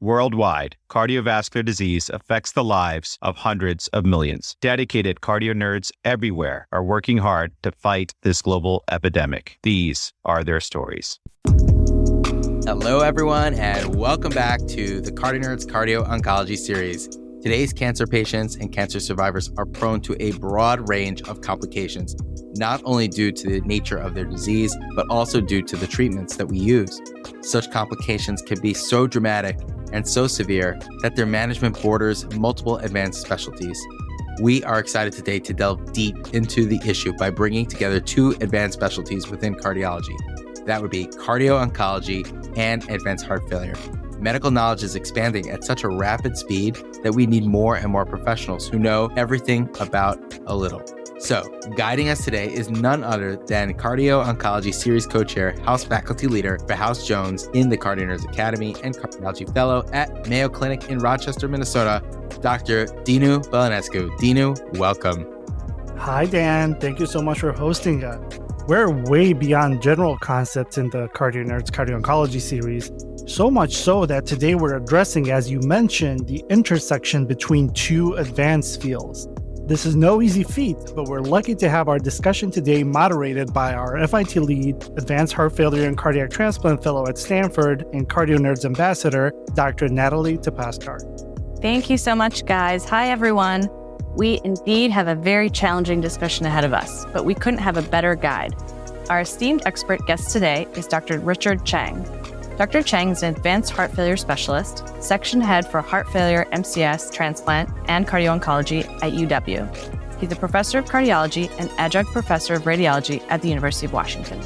Worldwide, cardiovascular disease affects the lives of hundreds of millions. Dedicated cardio nerds everywhere are working hard to fight this global epidemic. These are their stories. Hello, everyone, and welcome back to the CardioNerds CardioOncology series. Today's cancer patients and cancer survivors are prone to a broad range of complications, not only due to the nature of their disease, but also due to the treatments that we use. Such complications can be so dramatic and so severe that their management borders multiple advanced specialties. We are excited today to delve deep into the issue by bringing together two advanced specialties within cardiology. That would be cardio-oncology and advanced heart failure. Medical knowledge is expanding at such a rapid speed that we need more and more professionals who know everything about a little. So, guiding us today is none other than CardioOncology Series Co-Chair, House Faculty Leader for House Jones in the CardioNerds Academy and Cardiology Fellow at Mayo Clinic in Rochester, Minnesota, Dr. Dinu Balanescu. Dinu, welcome. Hi, Dan. Thank you so much for hosting us. We're way beyond general concepts in the CardioNerds CardioOncology series, so much so that today we're addressing, as you mentioned, the intersection between two advanced fields. This is no easy feat, but we're lucky to have our discussion today moderated by our FIT lead, Advanced Heart Failure and Cardiac Transplant Fellow at Stanford and CardioNerds Ambassador, Dr. Natalie Tapaskar. Thank you so much, guys. Hi, everyone. We indeed have a very challenging discussion ahead of us, but we couldn't have a better guide. Our esteemed expert guest today is Dr. Richard Cheng. Dr. Cheng is an advanced heart failure specialist, section head for heart failure, MCS, transplant, and cardio-oncology at UW. He's a professor of cardiology and adjunct professor of radiology at the University of Washington.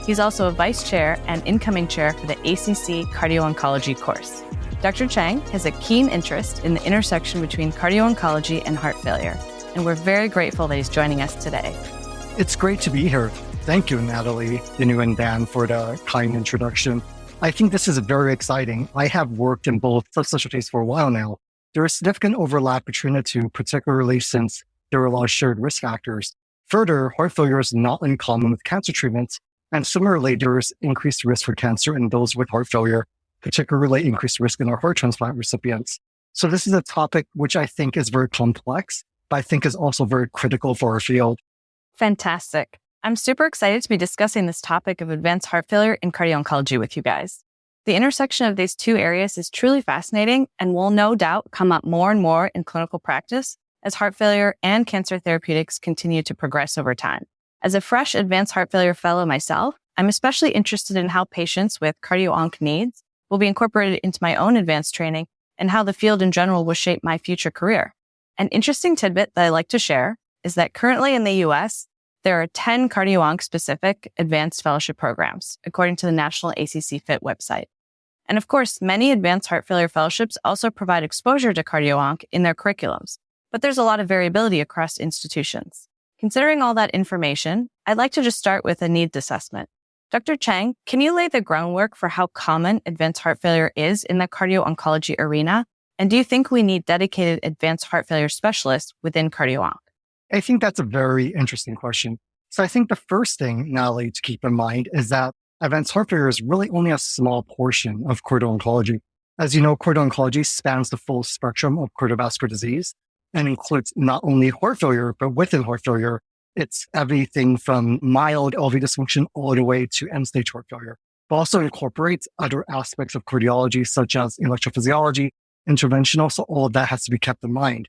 He's also a vice chair and incoming chair for the ACC Cardio-Oncology course. Dr. Cheng has a keen interest in the intersection between cardio-oncology and heart failure, and we're very grateful that he's joining us today. It's great to be here. Thank you, Natalie, Dinu, and Dan for the kind introduction. I think this is very exciting. I have worked in both subspecialties for a while now. There is significant overlap between the two, particularly since there are a lot of shared risk factors. Further, heart failure is not uncommon with cancer treatments, and similarly, there is increased risk for cancer in those with heart failure, particularly increased risk in our heart transplant recipients. So this is a topic which I think is very complex, but I think is also very critical for our field. Fantastic. I'm super excited to be discussing this topic of advanced heart failure in cardio-oncology with you guys. The intersection of these two areas is truly fascinating and will no doubt come up more and more in clinical practice as heart failure and cancer therapeutics continue to progress over time. As a fresh advanced heart failure fellow myself, I'm especially interested in how patients with cardio-onc needs will be incorporated into my own advanced training and how the field in general will shape my future career. An interesting tidbit that I like to share is that currently in the US, there are 10 cardio-onc-specific advanced fellowship programs, according to the National ACC FIT website. And of course, many advanced heart failure fellowships also provide exposure to cardio-onc in their curriculums, but there's a lot of variability across institutions. Considering all that information, I'd like to just start with a needs assessment. Dr. Cheng, can you lay the groundwork for how common advanced heart failure is in the cardio-oncology arena? And do you think we need dedicated advanced heart failure specialists within cardio-onc? I think that's a very interesting question. So I think the first thing, Natalie, to keep in mind is that advanced heart failure is really only a small portion of cardio-oncology. As you know, cardio-oncology spans the full spectrum of cardiovascular disease and includes not only heart failure, but within heart failure, it's everything from mild LV dysfunction all the way to end-stage heart failure. It also incorporates other aspects of cardiology, such as electrophysiology, interventional, so all of that has to be kept in mind.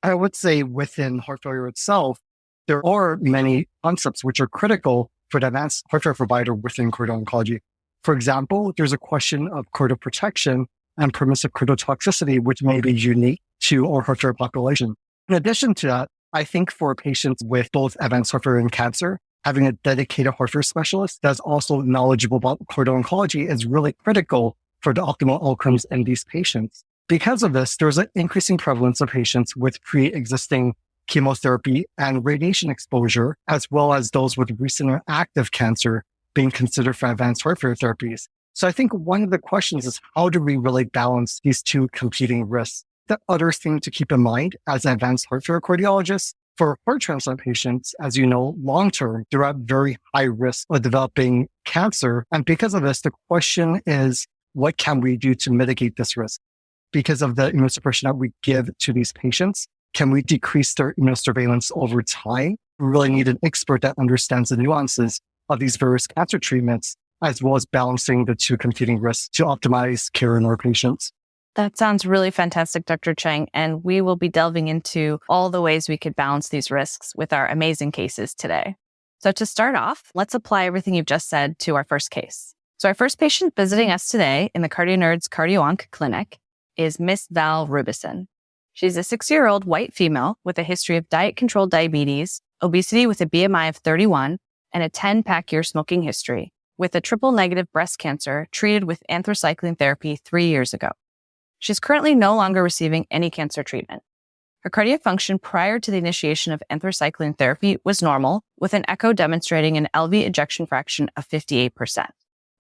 I would say within heart failure itself, there are many concepts which are critical for the advanced heart failure provider within cardio-oncology. For example, there's a question of cardioprotection and permissive cardiotoxicity, which may be unique to our heart failure population. In addition to that, I think for patients with both advanced heart failure and cancer, having a dedicated heart failure specialist that's also knowledgeable about cardio-oncology is really critical for the optimal outcomes in these patients. Because of this, there's an increasing prevalence of patients with pre-existing chemotherapy and radiation exposure, as well as those with recent or active cancer being considered for advanced heart failure therapies. So I think one of the questions is, how do we really balance these two competing risks? The other thing to keep in mind as an advanced heart failure cardiologist, for heart transplant patients, as you know, long-term, they're at very high risk of developing cancer. And because of this, the question is, what can we do to mitigate this risk? because of the immunosuppression that we give to these patients, can we decrease their immunosurveillance over time? We really need an expert that understands the nuances of these various cancer treatments, as well as balancing the two competing risks to optimize care in our patients. That sounds really fantastic, Dr. Cheng, and we will be delving into all the ways we could balance these risks with our amazing cases today. So to start off, let's apply everything you've just said to our first case. So our first patient visiting us today in the CardioNerds CardioOnc clinic is Miss Val Rubison. She's a 60-year-old white female with a history of diet-controlled diabetes, obesity with a BMI of 31, and a 10-pack-year smoking history, with a triple-negative breast cancer treated with anthracycline therapy 3 years ago. She's currently no longer receiving any cancer treatment. Her cardiac function prior to the initiation of anthracycline therapy was normal, with an echo demonstrating an LV ejection fraction of 58%.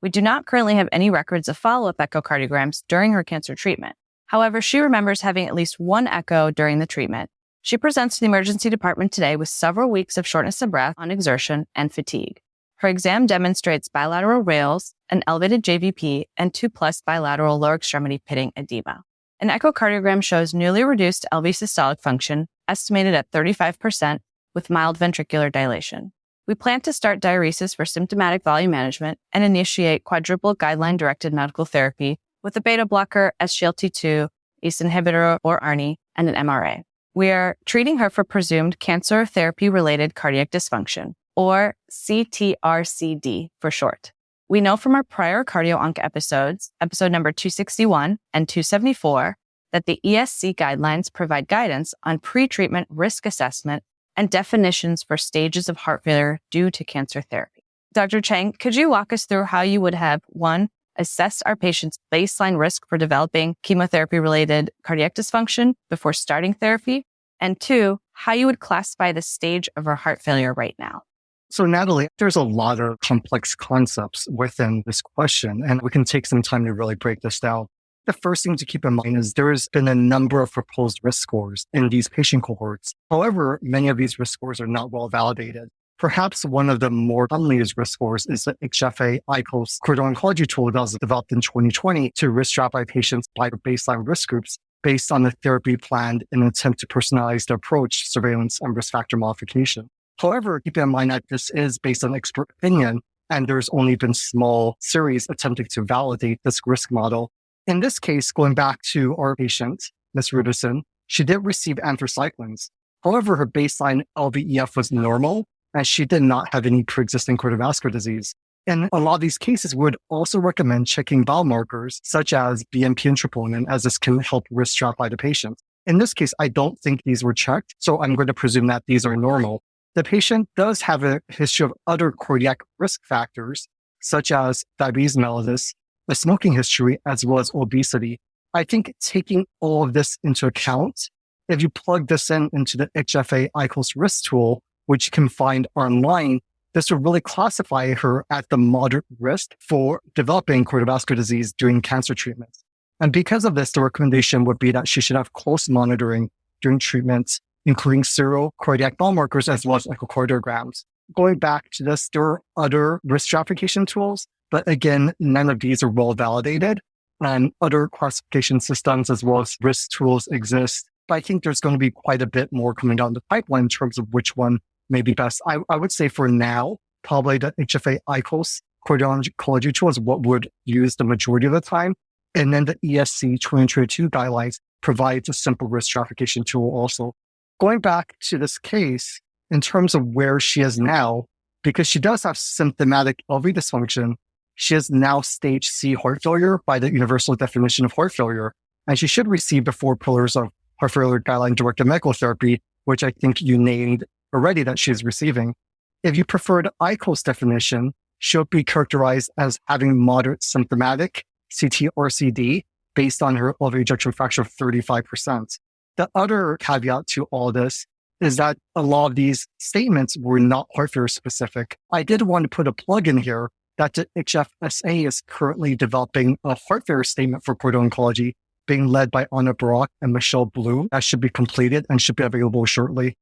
We do not currently have any records of follow-up echocardiograms during her cancer treatment. However, she remembers having at least one echo during the treatment. She presents to the emergency department today with several weeks of shortness of breath on exertion and fatigue. Her exam demonstrates bilateral rales, an elevated JVP, and 2+ bilateral lower extremity pitting edema. An echocardiogram shows newly reduced LV systolic function, estimated at 35%, with mild ventricular dilation. We plan to start diuresis for symptomatic volume management and initiate quadruple guideline-directed medical therapy with a beta blocker, SGLT2, ACE inhibitor or ARNI, and an MRA. We are treating her for presumed cancer therapy-related cardiac dysfunction, or CTRCD for short. We know from our prior CardioOnc episodes, episode number 261 and 274, that the ESC guidelines provide guidance on pre-treatment risk assessment and definitions for stages of heart failure due to cancer therapy. Dr. Cheng, could you walk us through how you would have, 1, assess our patient's baseline risk for developing chemotherapy-related cardiac dysfunction before starting therapy, and 2, how you would classify the stage of our heart failure right now? So Natalie, there's a lot of complex concepts within this question, and we can take some time to really break this down. The first thing to keep in mind is there has been a number of proposed risk scores in these patient cohorts. However, many of these risk scores are not well validated. Perhaps one of the more commonly used risk scores is the HFA-ICOS CardioOncology tool that was developed in 2020 to risk stratify patients by baseline risk groups based on the therapy planned in an attempt to personalize the approach, surveillance, and risk factor modification. However, keep in mind that this is based on expert opinion, and there's only been small series attempting to validate this risk model. In this case, going back to our patient, Ms. Rubison, she did receive anthracyclines. However, her baseline LVEF was normal, and she did not have any pre-existing cardiovascular disease. In a lot of these cases, we would also recommend checking biomarkers such as BNP and troponin, as this can help risk stratify the patient. In this case, I don't think these were checked, so I'm going to presume that these are normal. The patient does have a history of other cardiac risk factors, such as diabetes mellitus, a smoking history, as well as obesity. I think taking all of this into account, if you plug this into the HFA-ICOS risk tool, which you can find online, this will really classify her at the moderate risk for developing cardiovascular disease during cancer treatments. And because of this, the recommendation would be that she should have close monitoring during treatments, including serial cardiac biomarkers as well as echocardiograms. Going back to this, there are other risk stratification tools, but again, none of these are well validated, and other classification systems as well as risk tools exist. But I think there's going to be quite a bit more coming down the pipeline in terms of which one may be best. I would say for now, probably the HFA-ICOS CardioOncology tool is what would use the majority of the time. And then the ESC 2022 guidelines provides a simple risk stratification tool also. Going back to this case, in terms of where she is now, because she does have symptomatic LV dysfunction, she is now stage C heart failure by the universal definition of heart failure, and she should receive the 4 pillars of heart failure guideline-directed medical therapy, which I think you named already that she is receiving. If you prefer the ICOS definition, she'll be characterized as having moderate symptomatic CTRCD based on her LV ejection fraction of 35%. The other caveat to all this is that a lot of these statements were not heart failure specific. I did want to put a plug in here that the HFSA is currently developing a heart failure statement for CardioOncology being led by Anna Barak and Michelle Blue. That should be completed and should be available shortly.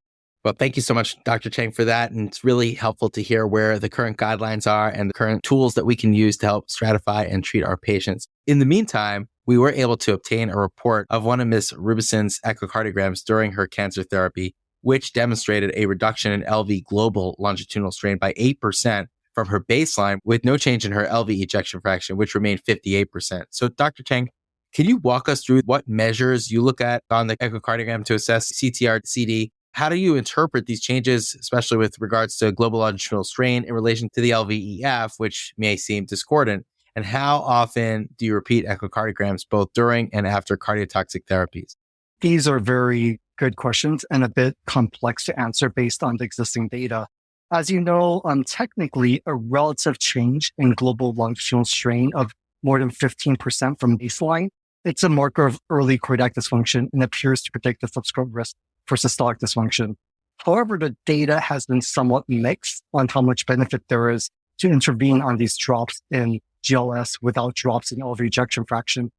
Well, thank you so much, Dr. Cheng, for that. And it's really helpful to hear where the current guidelines are and the current tools that we can use to help stratify and treat our patients. In the meantime, we were able to obtain a report of one of Ms. Rubison's echocardiograms during her cancer therapy, which demonstrated a reduction in LV global longitudinal strain by 8% from her baseline, with no change in her LV ejection fraction, which remained 58%. So Dr. Cheng, can you walk us through what measures you look at on the echocardiogram to assess CTRCD? How do you interpret these changes, especially with regards to global longitudinal strain in relation to the LVEF, which may seem discordant? And how often do you repeat echocardiograms both during and after cardiotoxic therapies? These are very good questions and a bit complex to answer based on the existing data. As you know, technically, a relative change in global longitudinal strain of more than 15% from baseline, it's a marker of early cardiac dysfunction and appears to predict the subsequent risk for systolic dysfunction. However, the data has been somewhat mixed on how much benefit there is to intervene on these drops in GLS without drops in LV ejection fraction.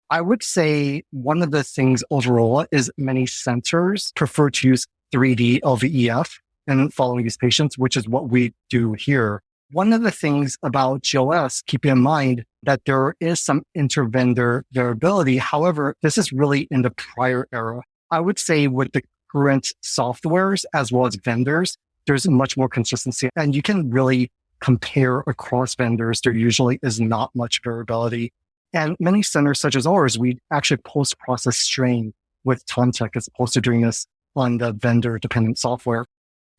I would say one of the things overall is many centers prefer to use 3D LVEF in following these patients, which is what we do here. One of the things about GLS, keeping in mind that there is some intervendor variability. However, this is really in the prior era. I would say with the current softwares as well as vendors, there's much more consistency and you can really compare across vendors. There usually is not much variability. And many centers such as ours, we actually post-process strain with TonTech as opposed to doing this on the vendor-dependent software.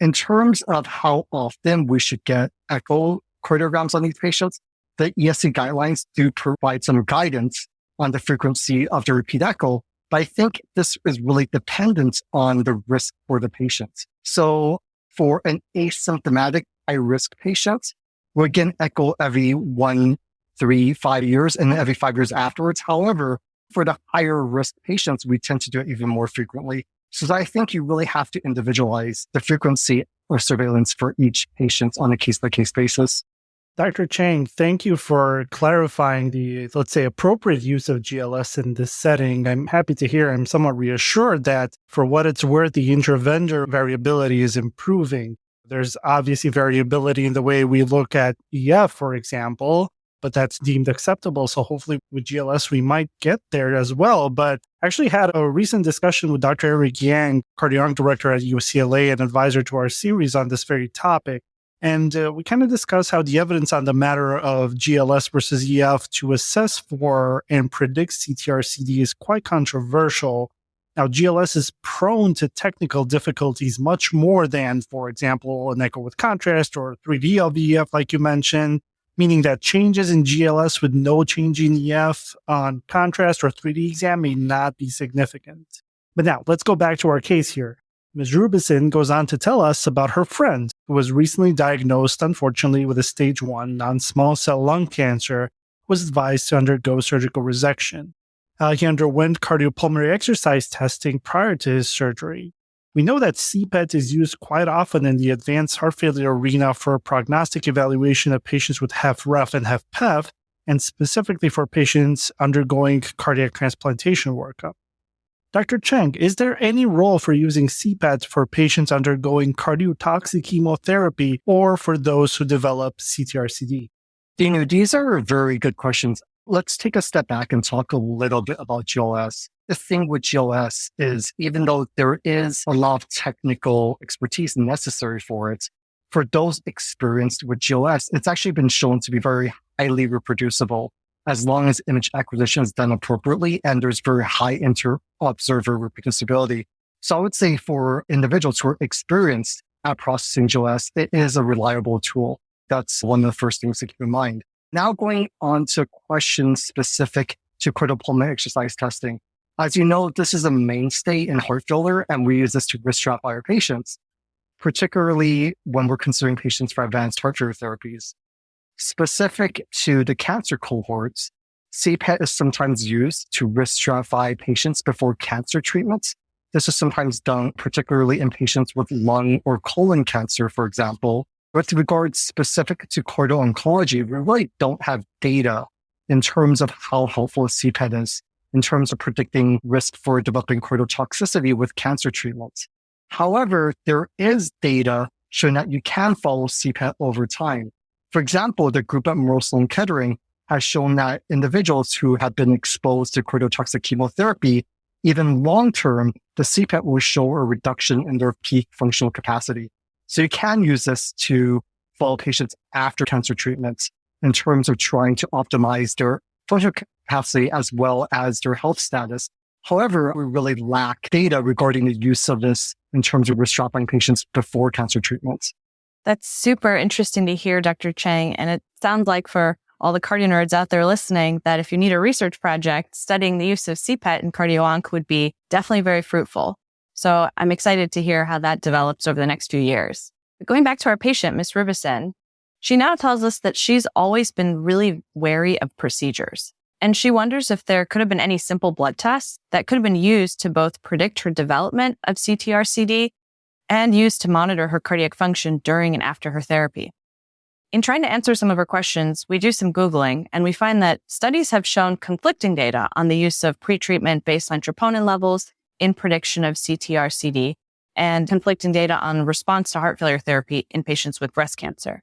In terms of how often we should get echocardiograms on these patients, the ESC guidelines do provide some guidance on the frequency of the repeat echo, but I think this is really dependent on the risk for the patient. So for an asymptomatic high-risk patient, we'll get an echo every 1, 3, 5 years, and then every 5 years afterwards. However, for the higher risk patients, we tend to do it even more frequently. So I think you really have to individualize the frequency or surveillance for each patient on a case-by-case basis. Dr. Cheng, thank you for clarifying the, let's say, appropriate use of GLS in this setting. I'm happy to hear, I'm somewhat reassured that for what it's worth, the intervendor variability is improving. There's obviously variability in the way we look at EF, for example, but that's deemed acceptable. So hopefully with GLS, we might get there as well. But I actually had a recent discussion with Dr. Eric Yang, cardiology director at UCLA and advisor to our series on this very topic. And we kind of discussed how the evidence on the matter of GLS versus EF to assess for and predict CTRCD is quite controversial. Now, GLS is prone to technical difficulties much more than, for example, an echo with contrast or 3D LVEF, like you mentioned, meaning that changes in GLS with no change in EF on contrast or 3D exam may not be significant. But now, let's go back to our case here. Ms. Rubison goes on to tell us about her friend who was recently diagnosed, unfortunately, with a stage 1 non-small cell lung cancer, was advised to undergo surgical resection. He underwent cardiopulmonary exercise testing prior to his surgery. We know that CPET is used quite often in the advanced heart failure arena for prognostic evaluation of patients with HFrEF and HFpEF, and specifically for patients undergoing cardiac transplantation workup. Dr. Cheng, is there any role for using CPET for patients undergoing cardiotoxic chemotherapy or for those who develop CTRCD? Dinu, these are very good questions. Let's take a step back and talk a little bit about GLS. The thing with GLS is, even though there is a lot of technical expertise necessary for it, for those experienced with GLS, it's actually been shown to be very highly reproducible as long as image acquisition is done appropriately and there's very high inter-observer reproducibility. So I would say for individuals who are experienced at processing GLS, it is a reliable tool. That's one of the first things to keep in mind. Now going on to questions specific to cardiopulmonary exercise testing. As you know, this is a mainstay in heart failure, and we use this to risk stratify our patients, particularly when we're considering patients for advanced heart failure therapies. Specific to the cancer cohorts, CPET is sometimes used to risk stratify patients before cancer treatments. This is sometimes done particularly in patients with lung or colon cancer, for example. With regards specific to CardioOncology, we really don't have data in terms of how helpful CPET is in terms of predicting risk for developing cardiotoxicity with cancer treatments. However, there is data showing that you can follow CPET over time. For example, the group at Memorial Sloan Kettering has shown that individuals who have been exposed to cardiotoxic chemotherapy, even long-term, the CPET will show a reduction in their peak functional capacity. So you can use this to follow patients after cancer treatments in terms of trying to optimize their functional capacity as well as their health status. However, we really lack data regarding the use of this in terms of risk stratifying patients before cancer treatments. That's super interesting to hear, Dr. Cheng. And it sounds like for all the cardio nerds out there listening, that if you need a research project, studying the use of CPET in cardio-onc would be definitely very fruitful. So I'm excited to hear how that develops over the next few years. But going back to our patient, Ms. Rubison, she now tells us that she's always been really wary of procedures. And she wonders if there could have been any simple blood tests that could have been used to both predict her development of CTRCD and used to monitor her cardiac function during and after her therapy. In trying to answer some of her questions, we do some Googling, and we find that studies have shown conflicting data on the use of pretreatment baseline troponin levels in prediction of CTRCD and conflicting data on response to heart failure therapy in patients with breast cancer.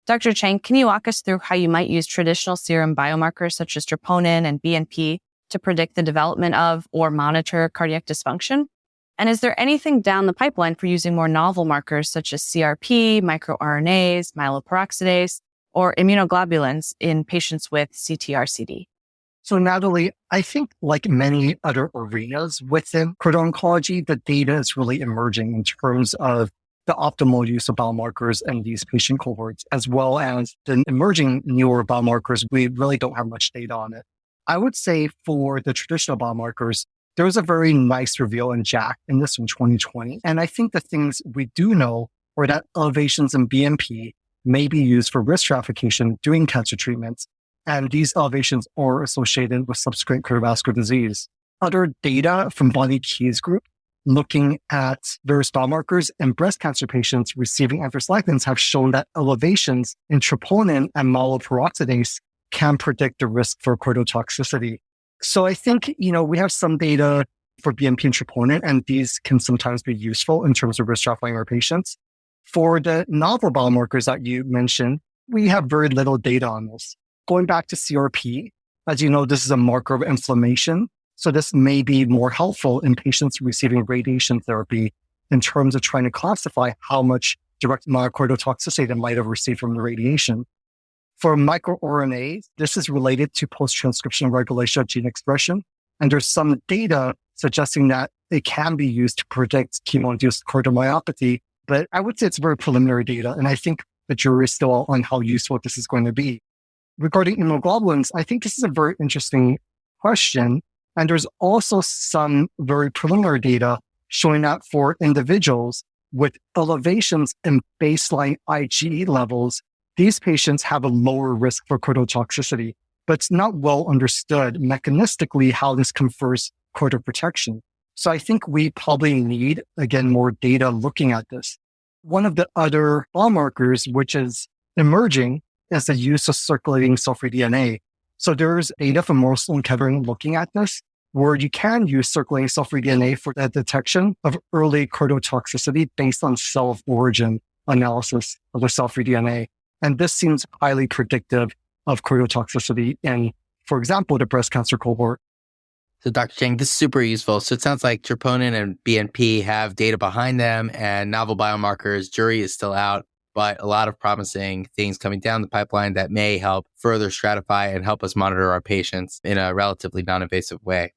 Dr. Cheng, can you walk us through how you might use traditional serum biomarkers such as troponin and BNP to predict the development of or monitor cardiac dysfunction? And is there anything down the pipeline for using more novel markers such as CRP, microRNAs, myeloperoxidase, or immunoglobulins in patients with CTRCD? So Natalie, I think like many other arenas within CardioOncology, the data is really emerging in terms of the optimal use of biomarkers in these patient cohorts, as well as the emerging newer biomarkers. We really don't have much data on it. I would say for the traditional biomarkers, there was a very nice reveal in JACC in this from 2020. And I think the things we do know are that elevations in BNP may be used for risk stratification during cancer treatments. And these elevations are associated with subsequent cardiovascular disease. Other data from Bonnie Key's group looking at various biomarkers in breast cancer patients receiving anthracyclines have shown that elevations in troponin and myeloperoxidase can predict the risk for cardiotoxicity. So I think, we have some data for BNP and troponin, and these can sometimes be useful in terms of risk stratifying our patients. For the novel biomarkers that you mentioned, we have very little data on this. Going back to CRP, as you know, this is a marker of inflammation. So this may be more helpful in patients receiving radiation therapy in terms of trying to classify how much direct myocardial toxicity they might have received from the radiation. For microRNAs, this is related to post-transcriptional regulation of gene expression. And there's some data suggesting that it can be used to predict chemo-induced cardiomyopathy. But I would say it's very preliminary data. And I think the jury is still on how useful this is going to be. Regarding immunoglobulins, I think this is a very interesting question. And there's also some very preliminary data showing that for individuals with elevations in baseline IgE levels, these patients have a lower risk for cardiotoxicity, but it's not well understood mechanistically how this confers cardioprotection. So I think we probably need, again, more data looking at this. One of the other biomarkers, which is emerging, is the use of circulating cell-free DNA. So there's data from Morsel and Kettering looking at this, where you can use circulating cell-free DNA for the detection of early cardiotoxicity based on cell of origin analysis of the cell-free DNA. And this seems highly predictive of cardiotoxicity in, for example, the breast cancer cohort. So Dr. Cheng, this is super useful. So it sounds like troponin and BNP have data behind them and novel biomarkers. Jury is still out, but a lot of promising things coming down the pipeline that may help further stratify and help us monitor our patients in a relatively non-invasive way.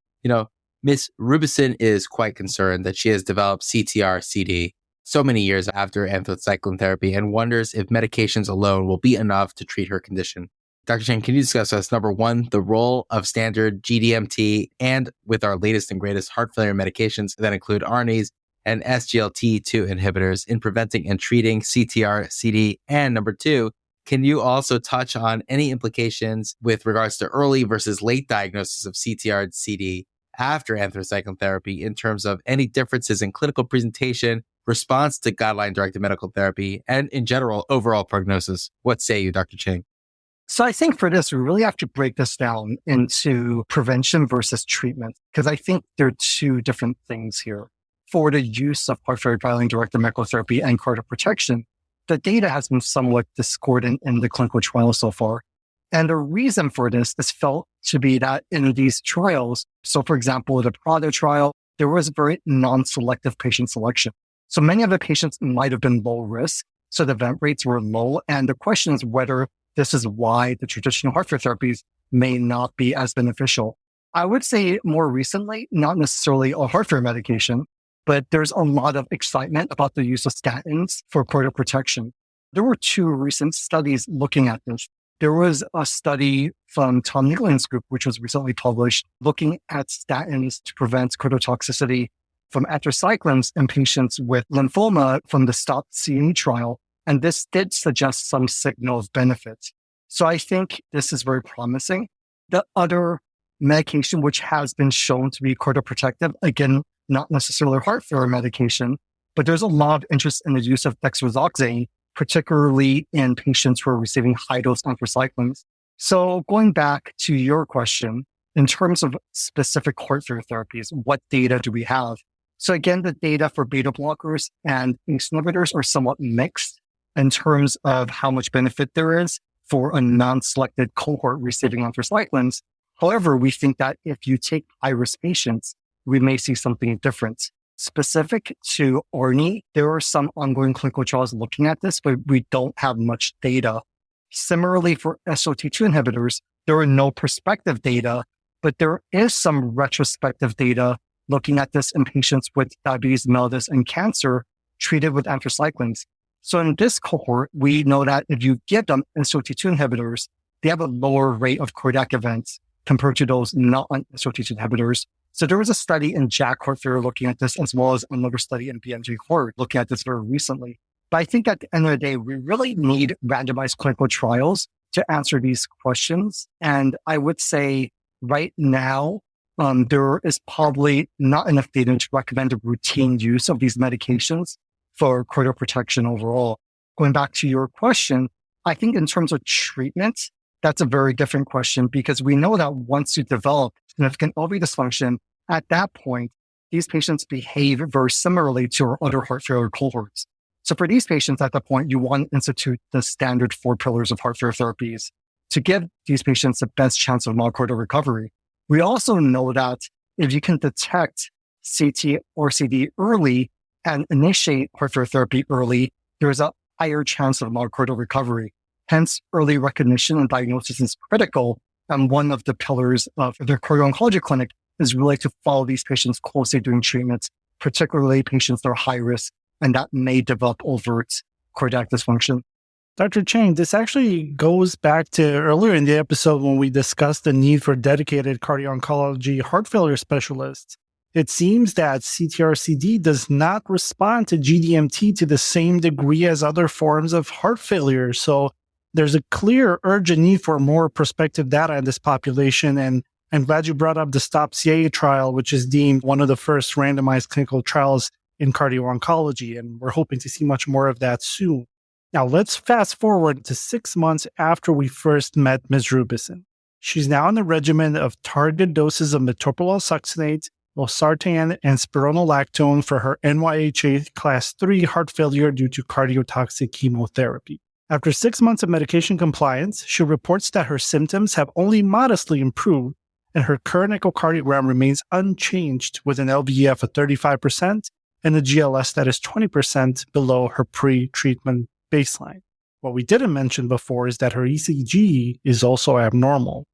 Ms. Rubison is quite concerned that she has developed CTRCD so many years after anthracycline therapy and wonders if medications alone will be enough to treat her condition. Dr. Cheng, can you discuss us, number one, the role of standard GDMT and with our latest and greatest heart failure medications that include ARNIs and SGLT2 inhibitors in preventing and treating CTRCD? And number two, can you also touch on any implications with regards to early versus late diagnosis of CTRCD after anthracycline therapy in terms of any differences in clinical presentation, response to guideline-directed medical therapy, and in general, overall prognosis? What say you, Dr. Cheng? So I think for this, we really have to break this down into prevention versus treatment, because I think there are two different things here. For the use of heart failure guideline-directed medical therapy and cardioprotection, the data has been somewhat discordant in the clinical trials so far. And the reason for this is felt to be that in these trials, so for example, the PRADA trial, there was very non-selective patient selection. So many of the patients might have been low risk, so the event rates were low. And the question is whether this is why the traditional heart failure therapies may not be as beneficial. I would say more recently, not necessarily a heart failure medication, but there's a lot of excitement about the use of statins for cardioprotection. There were 2 recent studies looking at this. There was a study from Tom Nicholan's group, which was recently published, looking at statins to prevent cardiotoxicity from anthracyclines in patients with lymphoma from the STOP-CE trial. And this did suggest some signal of benefit. So I think this is very promising. The other medication which has been shown to be cardioprotective, again, not necessarily heart failure medication, but there's a lot of interest in the use of dexrazoxane, particularly in patients who are receiving high-dose anthracyclines. So going back to your question, in terms of specific heart failure therapies, what data do we have? So again, the data for beta blockers and ACE inhibitors are somewhat mixed in terms of how much benefit there is for a non-selected cohort receiving anthracyclines. However, we think that if you take high-risk patients, we may see something different. Specific to ARNI, there are some ongoing clinical trials looking at this, but we don't have much data. Similarly, for SOT2 inhibitors, there are no prospective data, but there is some retrospective data looking at this in patients with diabetes mellitus and cancer treated with anthracyclines. So in this cohort, we know that if you give them SOT2 inhibitors, they have a lower rate of cardiac events compared to those not on SOT2 inhibitors. So there was a study in JACC heart failure looking at this, as well as another study in BMJ heart looking at this very recently. But I think at the end of the day, we really need randomized clinical trials to answer these questions. And I would say right now, there is probably not enough data to recommend a routine use of these medications for cardioprotection overall. Going back to your question, I think in terms of treatment, that's a very different question because we know that once you develop significant LV dysfunction, at that point, these patients behave very similarly to our other heart failure cohorts. So for these patients at that point, you want to institute the standard 4 pillars of heart failure therapies to give these patients the best chance of myocardial recovery. We also know that if you can detect CTRCD early and initiate heart failure therapy early, there's a higher chance of myocardial recovery. Hence, early recognition and diagnosis is critical. And one of the pillars of the CardioOncology clinic is really to follow these patients closely during treatments, particularly patients that are high risk and that may develop overt cardiac dysfunction. Dr. Cheng, this actually goes back to earlier in the episode when we discussed the need for dedicated cardio-oncology heart failure specialists. It seems that CTRCD does not respond to GDMT to the same degree as other forms of heart failure. So there's a clear urgent need for more prospective data in this population. And I'm glad you brought up the STOP-CA trial, which is deemed one of the first randomized clinical trials in cardio-oncology. And we're hoping to see much more of that soon. Now, let's fast forward to 6 months after we first met Ms. Rubison. She's now on a regimen of targeted doses of metoprolol succinate, losartan, and spironolactone for her NYHA class 3 heart failure due to cardiotoxic chemotherapy. After 6 months of medication compliance, she reports that her symptoms have only modestly improved and her current echocardiogram remains unchanged with an LVEF of 35% and a GLS that is 20% below her pre-treatment baseline. What we didn't mention before is that her ECG is also abnormal.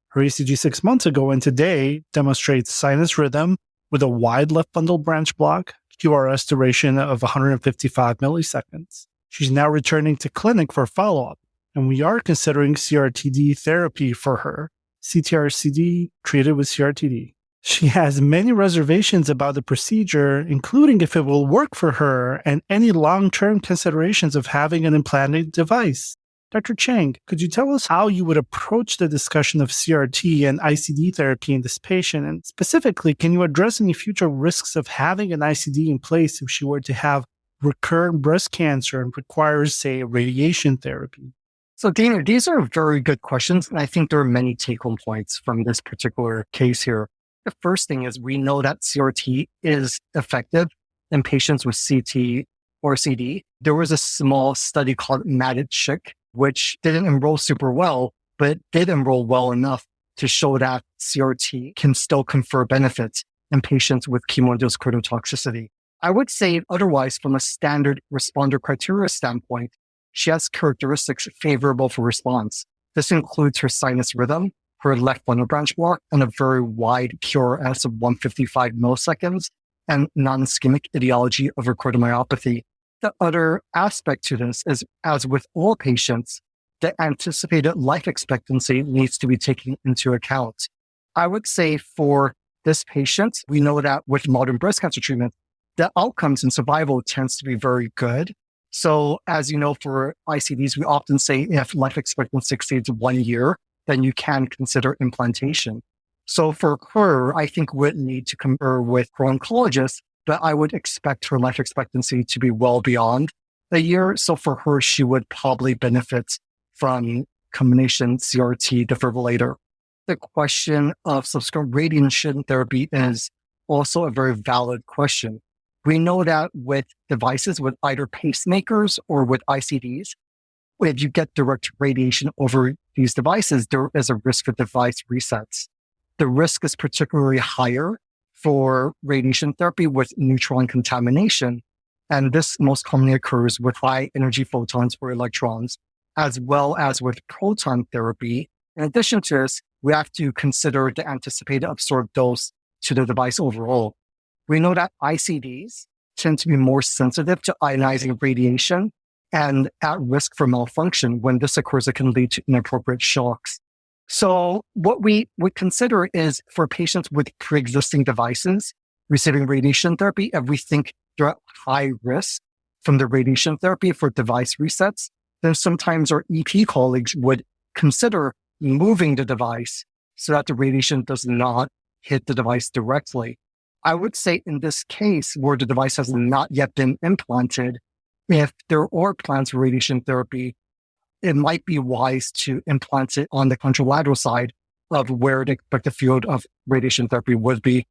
Her ECG 6 months ago and today demonstrates sinus rhythm with a wide left bundle branch block, QRS duration of 155 milliseconds. She's now returning to clinic for follow-up, and we are considering CRTD therapy for her, CTRCD treated with CRTD. She has many reservations about the procedure, including if it will work for her and any long-term considerations of having an implanted device. Dr. Cheng, could you tell us how you would approach the discussion of CRT and ICD therapy in this patient? And specifically, can you address any future risks of having an ICD in place if she were to have recurrent breast cancer and requires, say, radiation therapy? So, Dinu, these are very good questions, and I think there are many take-home points from this particular case here. The first thing is we know that CRT is effective in patients with CT or CD. There was a small study called MADIT-CHIC, which didn't enroll super well, but it did enroll well enough to show that CRT can still confer benefits in patients with chemo-induced cardiotoxicity. I would say otherwise, from a standard responder criteria standpoint, she has characteristics favorable for response. This includes her sinus rhythm, her left bundle branch block, and a very wide QRS of 155 milliseconds, and non-ischemic etiology of her cardiomyopathy. The other aspect to this is, as with all patients, the anticipated life expectancy needs to be taken into account. I would say for this patient, we know that with modern breast cancer treatment, the outcomes and survival tends to be very good. So as you know, for ICDs, we often say if life expectancy exceeds 1 year, then you can consider implantation. So for her, I think we'd need to confer with her oncologist, but I would expect her life expectancy to be well beyond a year. So for her, she would probably benefit from combination CRT defibrillator. The question of subsequent radiation therapy is also a very valid question. We know that with devices with either pacemakers or with ICDs, if you get direct radiation over these devices, there is a risk for device resets. The risk is particularly higher for radiation therapy with neutron contamination. And this most commonly occurs with high energy photons or electrons, as well as with proton therapy. In addition to this, we have to consider the anticipated absorbed dose to the device overall. We know that ICDs tend to be more sensitive to ionizing radiation and at risk for malfunction. When this occurs, it can lead to inappropriate shocks. So what we would consider is for patients with pre-existing devices receiving radiation therapy, if we think they're at high risk from the radiation therapy for device resets, then sometimes our EP colleagues would consider moving the device so that the radiation does not hit the device directly. I would say in this case where the device has not yet been implanted, if there are plans for radiation therapy, it might be wise to implant it on the contralateral side of where the expected field of radiation therapy would be.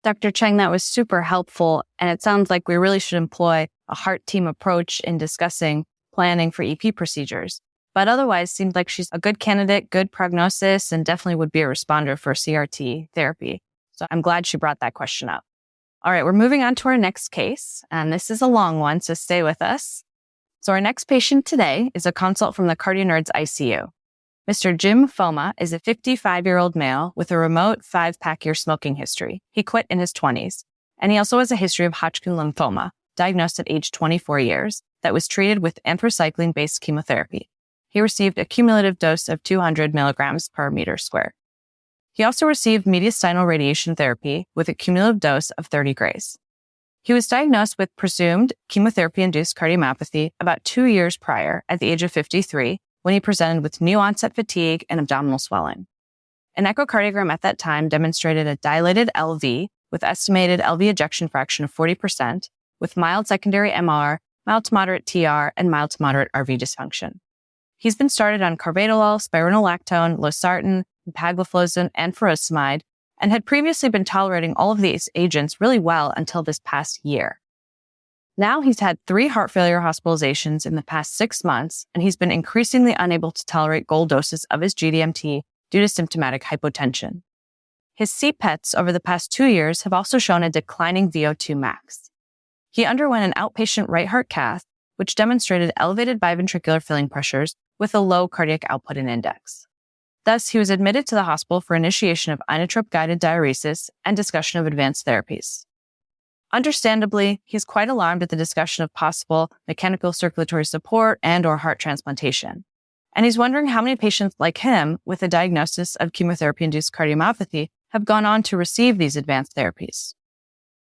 Dr. Cheng, that was super helpful. And it sounds like we really should employ a heart team approach in discussing planning for EP procedures. But otherwise, seems like she's a good candidate, good prognosis, and definitely would be a responder for CRT therapy. So I'm glad she brought that question up. All right, we're moving on to our next case. And this is a long one, so stay with us. So our next patient today is a consult from the CardioNerds ICU. Mr. Jim Foma is a 55-year-old male with a remote 5-pack-year smoking history. He quit in his 20s. And he also has a history of Hodgkin lymphoma, diagnosed at age 24 years, that was treated with anthracycline-based chemotherapy. He received a cumulative dose of 200 milligrams per meter squared. He also received mediastinal radiation therapy with a cumulative dose of 30 grays. He was diagnosed with presumed chemotherapy-induced cardiomyopathy about 2 years prior at the age of 53 when he presented with new-onset fatigue and abdominal swelling. An echocardiogram at that time demonstrated a dilated LV with estimated LV ejection fraction of 40%, with mild secondary MR, mild to moderate TR, and mild to moderate RV dysfunction. He's been started on carvedilol, spironolactone, losartan, empagliflozin, and furosemide, and had previously been tolerating all of these agents really well until this past year. Now he's had 3 heart failure hospitalizations in the past 6 months, and he's been increasingly unable to tolerate goal doses of his GDMT due to symptomatic hypotension. His CPETs over the past 2 years have also shown a declining VO2 max. He underwent an outpatient right heart cath, which demonstrated elevated biventricular filling pressures with a low cardiac output and index. Thus, he was admitted to the hospital for initiation of inotrope-guided diuresis and discussion of advanced therapies. Understandably, he's quite alarmed at the discussion of possible mechanical circulatory support and/or heart transplantation. And he's wondering how many patients like him with a diagnosis of chemotherapy-induced cardiomyopathy have gone on to receive these advanced therapies.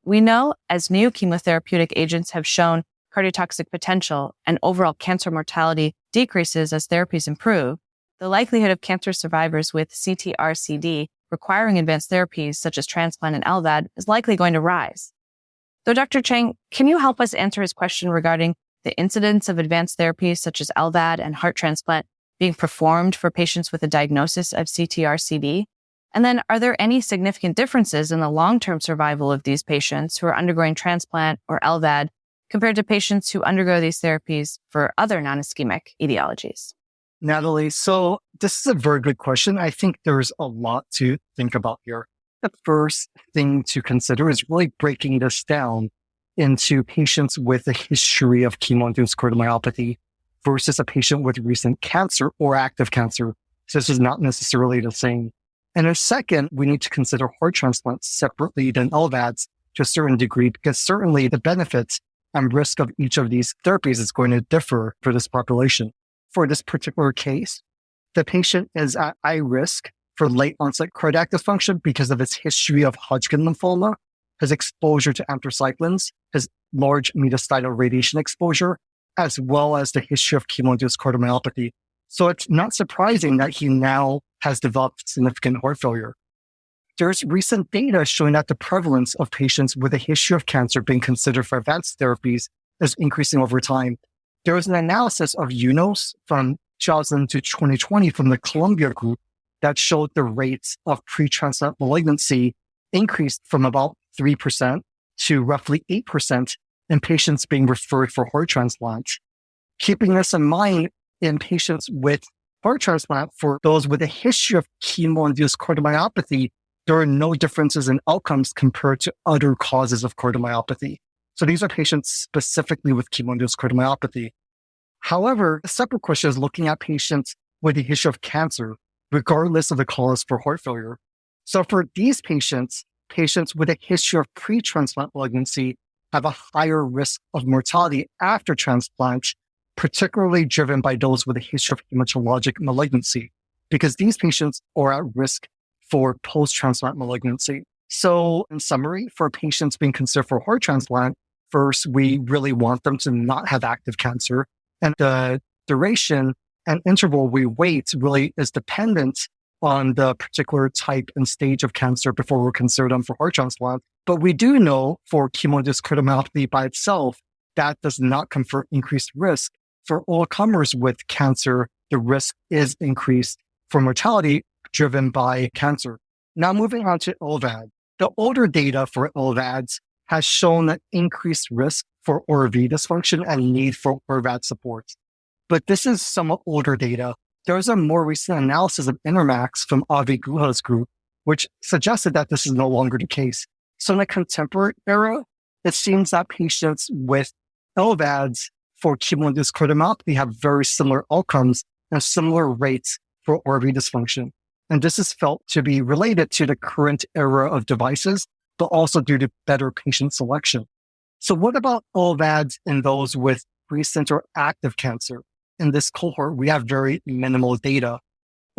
We know as new chemotherapeutic agents have shown cardiotoxic potential and overall cancer mortality decreases as therapies improve, the likelihood of cancer survivors with CTRCD requiring advanced therapies such as transplant and LVAD is likely going to rise. So Dr. Cheng, can you help us answer his question regarding the incidence of advanced therapies such as LVAD and heart transplant being performed for patients with a diagnosis of CTRCD? And then are there any significant differences in the long-term survival of these patients who are undergoing transplant or LVAD compared to patients who undergo these therapies for other non-ischemic etiologies? Natalie, so This is a very good question. I think there's a lot to think about here. The first thing to consider is really breaking this down into patients with a history of chemo-induced cardiomyopathy versus a patient with recent cancer or active cancer. So this is not necessarily the same. And a second, we need to consider heart transplants separately than LVADs to a certain degree, because certainly the benefits and risk of each of these therapies is going to differ for this population. For this particular case, the patient is at high risk for late onset cardiac dysfunction because of his history of Hodgkin lymphoma, his exposure to anthracyclines, his large mediastinal radiation exposure, as well as the history of chemo-induced cardiomyopathy. So it's not surprising that he now has developed significant heart failure. There's recent data showing that the prevalence of patients with a history of cancer being considered for advanced therapies is increasing over time. There was an analysis of UNOS from 2000 to 2020 from the Columbia Group that showed the rates of pre-transplant malignancy increased from about 3% to roughly 8% in patients being referred for heart transplant. Keeping this in mind, in patients with heart transplant, for those with a history of chemo-induced cardiomyopathy, there are no differences in outcomes compared to other causes of cardiomyopathy. So these are patients specifically with chemo-induced cardiomyopathy. However, a separate question is looking at patients with a history of cancer, regardless of the cause for heart failure. So for these patients, patients with a history of pre-transplant malignancy have a higher risk of mortality after transplant, particularly driven by those with a history of hematologic malignancy, because these patients are at risk for post-transplant malignancy. So in summary, for patients being considered for heart transplant, first, we really want them to not have active cancer. And the duration and interval we wait really is dependent on the particular type and stage of cancer before we consider them for heart transplant. But we do know for chemo-induced cardiomyopathy by itself, that does not confer increased risk. For all comers with cancer, the risk is increased for mortality driven by cancer. Now moving on to LVAD. The older data for LVADs has shown an increased risk for ORV dysfunction and need for ORVAD support. But this is somewhat older data. There was a more recent analysis of Intermax from Avi Guha's group, which suggested that this is no longer the case. So in the contemporary era, it seems that patients with LVADs for chemo-induced cardiomyopathy have very similar outcomes and similar rates for ORV dysfunction. And this is felt to be related to the current era of devices, but also due to better patient selection. So what about LVADs in those with recent or active cancer? In this cohort, we have very minimal data.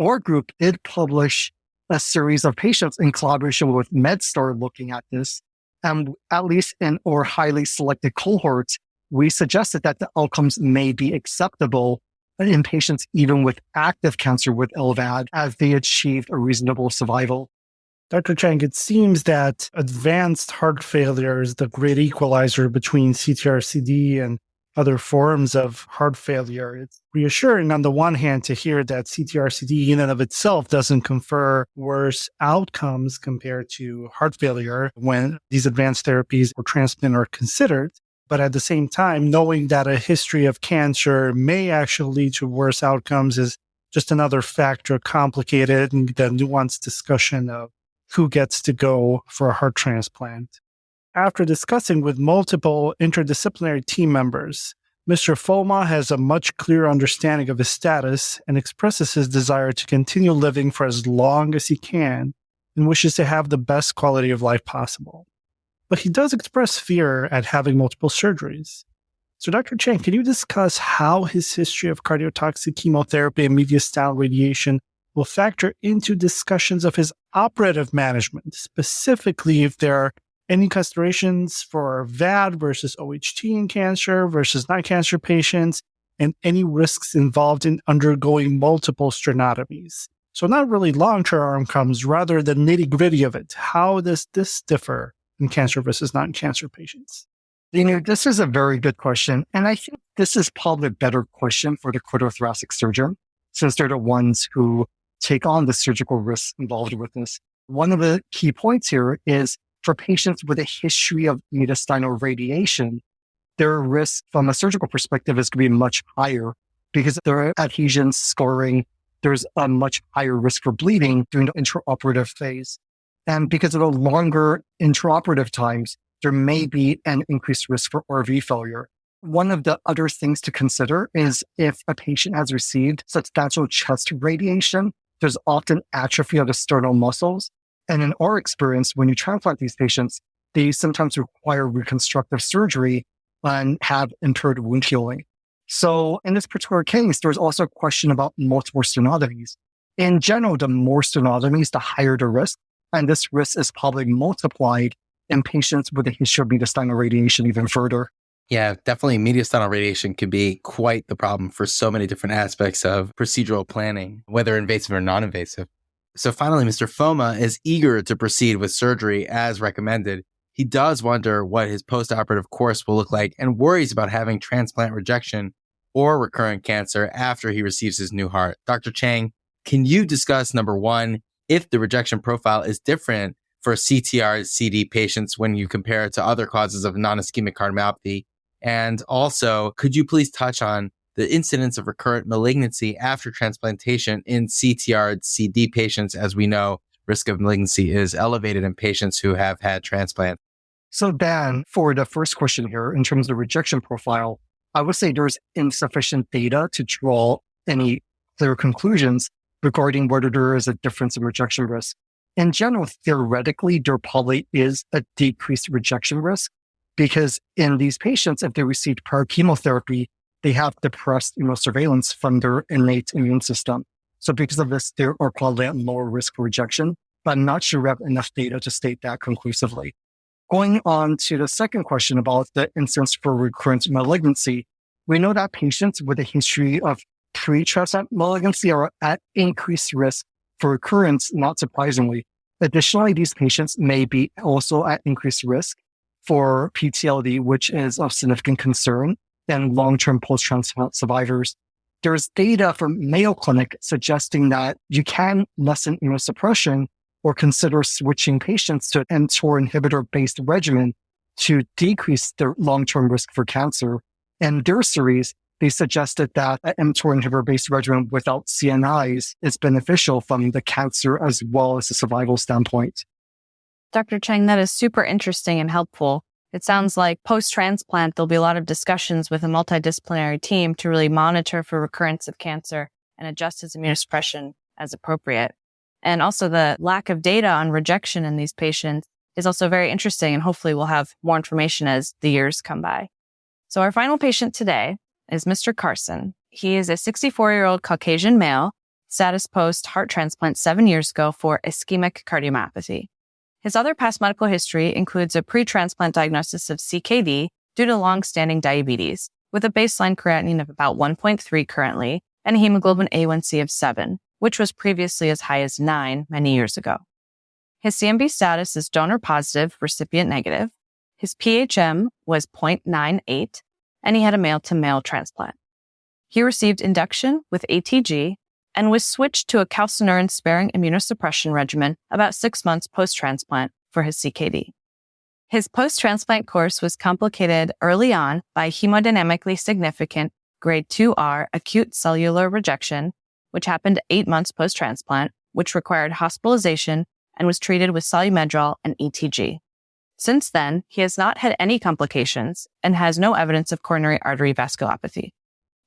Our group did publish a series of patients in collaboration with MedStar looking at this. And at least in our highly selected cohorts, we suggested that the outcomes may be acceptable in patients even with active cancer with LVAD as they achieved a reasonable survival. Dr. Cheng, it seems that advanced heart failure is the great equalizer between CTRCD and other forms of heart failure. It's reassuring on the one hand to hear that CTRCD in and of itself doesn't confer worse outcomes compared to heart failure when these advanced therapies or transplant are considered. But at the same time, knowing that a history of cancer may actually lead to worse outcomes is just another factor complicated in the nuanced discussion of who gets to go for a heart transplant. After discussing with multiple interdisciplinary team members, Mr. Foma has a much clearer understanding of his status and expresses his desire to continue living for as long as he can and wishes to have the best quality of life possible. But he does express fear at having multiple surgeries. So Dr. Cheng, can you discuss how his history of cardiotoxic chemotherapy and mediastinal radiation will factor into discussions of his operative management, specifically if there are any considerations for VAD versus OHT in cancer versus non-cancer patients, and any risks involved in undergoing multiple sternotomies? So not really long-term outcomes, rather the nitty-gritty of it. How does this differ in cancer versus non-cancer patients? This is a very good question. And I think this is probably a better question for the cardiothoracic surgeon, since they're the ones who take on the surgical risks involved with this. One of the key points here is for patients with a history of mediastinal radiation, their risk from a surgical perspective is going to be much higher because their adhesions, scarring, there's a much higher risk for bleeding during the intraoperative phase. And because of the longer intraoperative times, there may be an increased risk for RV failure. One of the other things to consider is if a patient has received substantial chest radiation, there's often atrophy of the sternal muscles. And in our experience, when you transplant these patients, they sometimes require reconstructive surgery and have impaired wound healing. So in this particular case, there's also a question about multiple sternotomies. In general, the more sternotomies, the higher the risk. And this risk is probably multiplied in patients with a history of mediastinal radiation even further. Yeah, definitely mediastinal radiation can be quite the problem for so many different aspects of procedural planning, whether invasive or non-invasive. So finally, Mr. Foma is eager to proceed with surgery as recommended. He does wonder what his postoperative course will look like and worries about having transplant rejection or recurrent cancer after he receives his new heart. Dr. Cheng, can you discuss, number one, if the rejection profile is different for CTRCD patients when you compare it to other causes of non-ischemic cardiomyopathy? And also, could you please touch on the incidence of recurrent malignancy after transplantation in CTRCD patients? As we know, risk of malignancy is elevated in patients who have had transplant. So Dan, for the first question here, in terms of the rejection profile, I would say there's insufficient data to draw any clear conclusions regarding whether there is a difference in rejection risk. In general, theoretically, there probably is a decreased rejection risk because in these patients, if they received prior chemotherapy, they have depressed immunosurveillance from their innate immune system. So because of this, they are probably at lower risk for rejection, but I'm not sure we have enough data to state that conclusively. Going on to the second question about the incidence for recurrent malignancy, we know that patients with a history of pre-transplant malignancy are at increased risk for recurrence, not surprisingly. Additionally, these patients may be also at increased risk for PTLD, which is of significant concern, and long-term post-transplant survivors. There's data from Mayo Clinic suggesting that you can lessen immunosuppression or consider switching patients to an mTOR inhibitor-based regimen to decrease their long-term risk for cancer. And their series, they suggested that an mTOR inhibitor-based regimen without CNIs is beneficial from the cancer as well as the survival standpoint. Dr. Cheng, that is super interesting and helpful. It sounds like post-transplant, there'll be a lot of discussions with a multidisciplinary team to really monitor for recurrence of cancer and adjust his immunosuppression as appropriate. And also the lack of data on rejection in these patients is also very interesting, and hopefully we'll have more information as the years come by. So our final patient today is Mr. Carson. He is a 64-year-old Caucasian male, status post-heart transplant 7 years ago for ischemic cardiomyopathy. His other past medical history includes a pre-transplant diagnosis of CKD due to long-standing diabetes, with a baseline creatinine of about 1.3 currently and a hemoglobin A1C of 7, which was previously as high as 9 many years ago. His CMV status is donor positive, recipient negative. His PHM was 0.98, and he had a male-to-male transplant. He received induction with ATG and was switched to a calcineurin-sparing immunosuppression regimen about 6 months post-transplant for his CKD. His post-transplant course was complicated early on by hemodynamically significant grade 2R acute cellular rejection, which happened 8 months post-transplant, which required hospitalization and was treated with Solumedrol and ETG. Since then, he has not had any complications and has no evidence of coronary artery vasculopathy.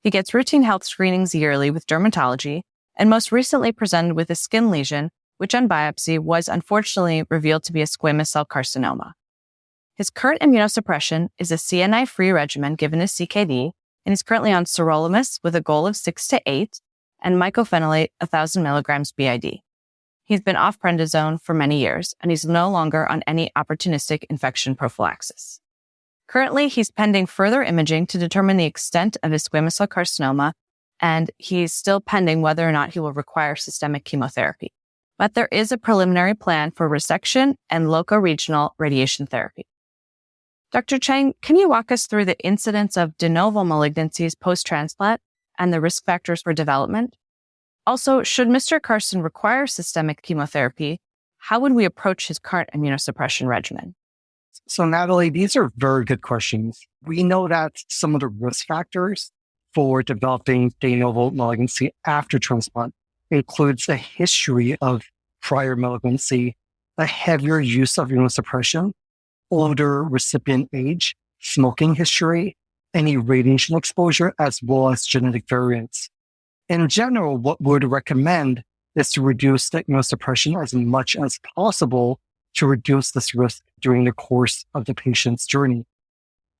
He gets routine health screenings yearly with dermatology and most recently presented with a skin lesion, which on biopsy was unfortunately revealed to be a squamous cell carcinoma. His current immunosuppression is a CNI-free regimen given as CKD, and he's currently on sirolimus with a goal of 6 to 8 and mycophenolate 1,000 milligrams BID. He's been off prednisone for many years, and he's no longer on any opportunistic infection prophylaxis. Currently, he's pending further imaging to determine the extent of his squamous cell carcinoma, and he's still pending whether or not he will require systemic chemotherapy. But there is a preliminary plan for resection and loco-regional radiation therapy. Dr. Cheng, can you walk us through the incidence of de novo malignancies post-transplant and the risk factors for development? Also, should Mr. Carson require systemic chemotherapy, how would we approach his current immunosuppression regimen? So Natalie, these are very good questions. We know that some of the risk factors for developing de novo malignancy after transplant includes a history of prior malignancy, a heavier use of immunosuppression, older recipient age, smoking history, any radiation exposure, as well as genetic variants. In general, what we would recommend is to reduce the immunosuppression as much as possible to reduce this risk during the course of the patient's journey.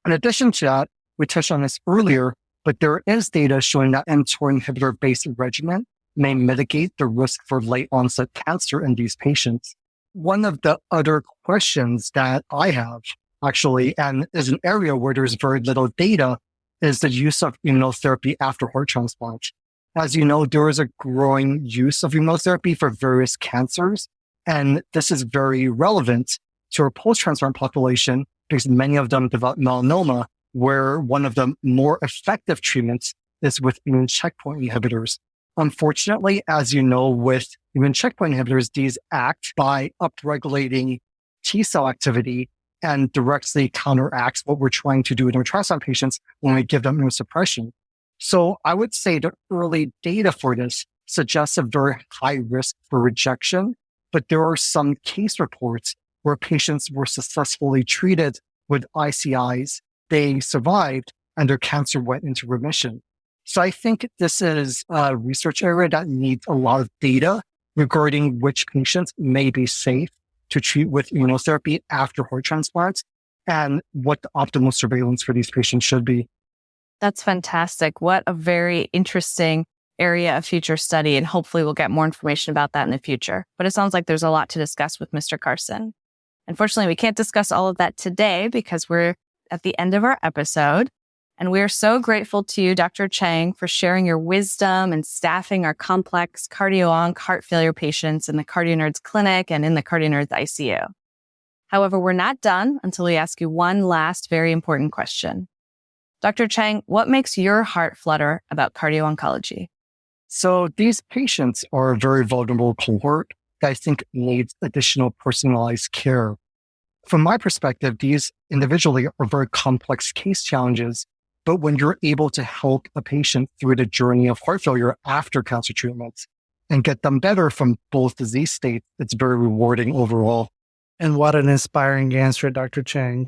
In addition to that, we touched on this earlier, but there is data showing that mTOR inhibitor-based regimen may mitigate the risk for late onset cancer in these patients. One of the other questions that I have actually, and is an area where there's very little data, is the use of immunotherapy after heart transplant. As you know, there is a growing use of immunotherapy for various cancers, and this is very relevant to our post-transplant population because many of them develop melanoma, where one of the more effective treatments is with immune checkpoint inhibitors. Unfortunately, as you know, with immune checkpoint inhibitors, these act by upregulating T cell activity and directly counteracts what we're trying to do in our transplant patients when we give them immunosuppression. So I would say the early data for this suggests a very high risk for rejection, but there are some case reports where patients were successfully treated with ICIs, they survived, and their cancer went into remission. So I think this is a research area that needs a lot of data regarding which patients may be safe to treat with immunotherapy after heart transplants and what the optimal surveillance for these patients should be. That's fantastic. What a very interesting area of future study. And hopefully we'll get more information about that in the future. But it sounds like there's a lot to discuss with Mr. Carson. Unfortunately, we can't discuss all of that today because we're at the end of our episode. And we're so grateful to you, Dr. Cheng, for sharing your wisdom and staffing our complex cardio-onc heart failure patients in the CardioNerds clinic and in the CardioNerds ICU. However, we're not done until we ask you one last very important question. Dr. Cheng, what makes your heart flutter about cardio-oncology? So these patients are a very vulnerable cohort that I think needs additional personalized care. From my perspective, these individually are very complex case challenges. But when you're able to help a patient through the journey of heart failure after cancer treatments and get them better from both disease states, it's very rewarding overall. And what an inspiring answer, Dr. Cheng.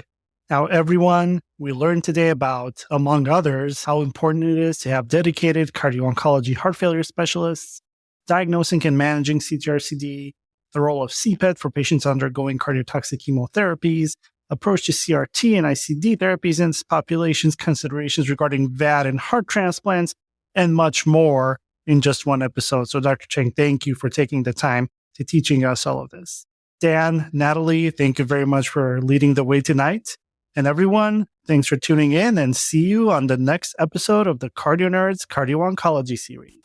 Now, everyone, we learned today about, among others, how important it is to have dedicated cardio-oncology heart failure specialists, diagnosing and managing CTRCD, the role of CPET for patients undergoing cardiotoxic chemotherapies, approach to CRT and ICD therapies in this population's considerations regarding VAD and heart transplants, and much more in just one episode. So Dr. Cheng, thank you for taking the time to teaching us all of this. Dan, Natalie, thank you very much for leading the way tonight. And everyone, thanks for tuning in and see you on the next episode of the CardioNerds CardioOncology series.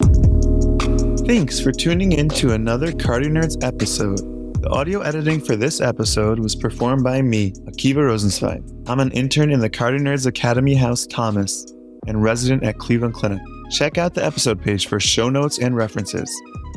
Thanks for tuning in to another CardioNerds episode. The audio editing for this episode was performed by me, Akiva Rosenzveig. I'm an intern in the CardioNerds Academy House Thomas and resident at Cleveland Clinic. Check out the episode page for show notes and references.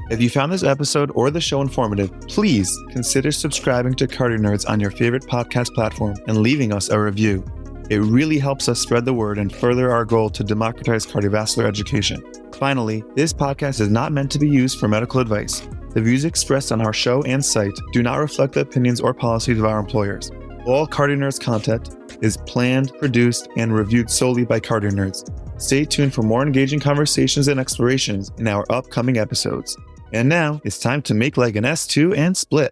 If you found this episode or the show informative, please consider subscribing to CardioNerds on your favorite podcast platform and leaving us a review. It really helps us spread the word and further our goal to democratize cardiovascular education. Finally, this podcast is not meant to be used for medical advice. The views expressed on our show and site do not reflect the opinions or policies of our employers. All CardioNerds content is planned, produced, and reviewed solely by CardioNerds. Stay tuned for more engaging conversations and explorations in our upcoming episodes. And now, it's time to make like an S2 and split.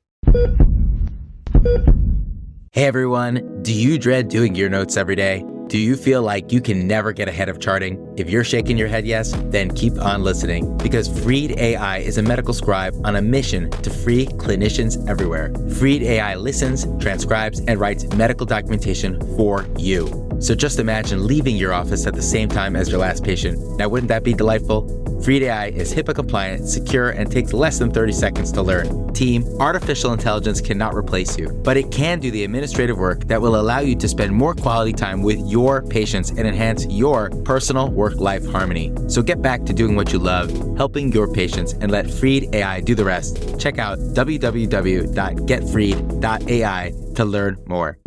Hey everyone, do you dread doing your notes every day? Do you feel like you can never get ahead of charting? If you're shaking your head yes, then keep on listening because Freed AI is a medical scribe on a mission to free clinicians everywhere. Freed AI listens, transcribes, and writes medical documentation for you. So just imagine leaving your office at the same time as your last patient. Now, wouldn't that be delightful? Freed AI is HIPAA compliant, secure, and takes less than 30 seconds to learn. Team, artificial intelligence cannot replace you, but it can do the administrative work that will allow you to spend more quality time with your patients and enhance your personal work-life harmony. So get back to doing what you love, helping your patients, and let Freed AI do the rest. Check out www.getfreed.ai to learn more.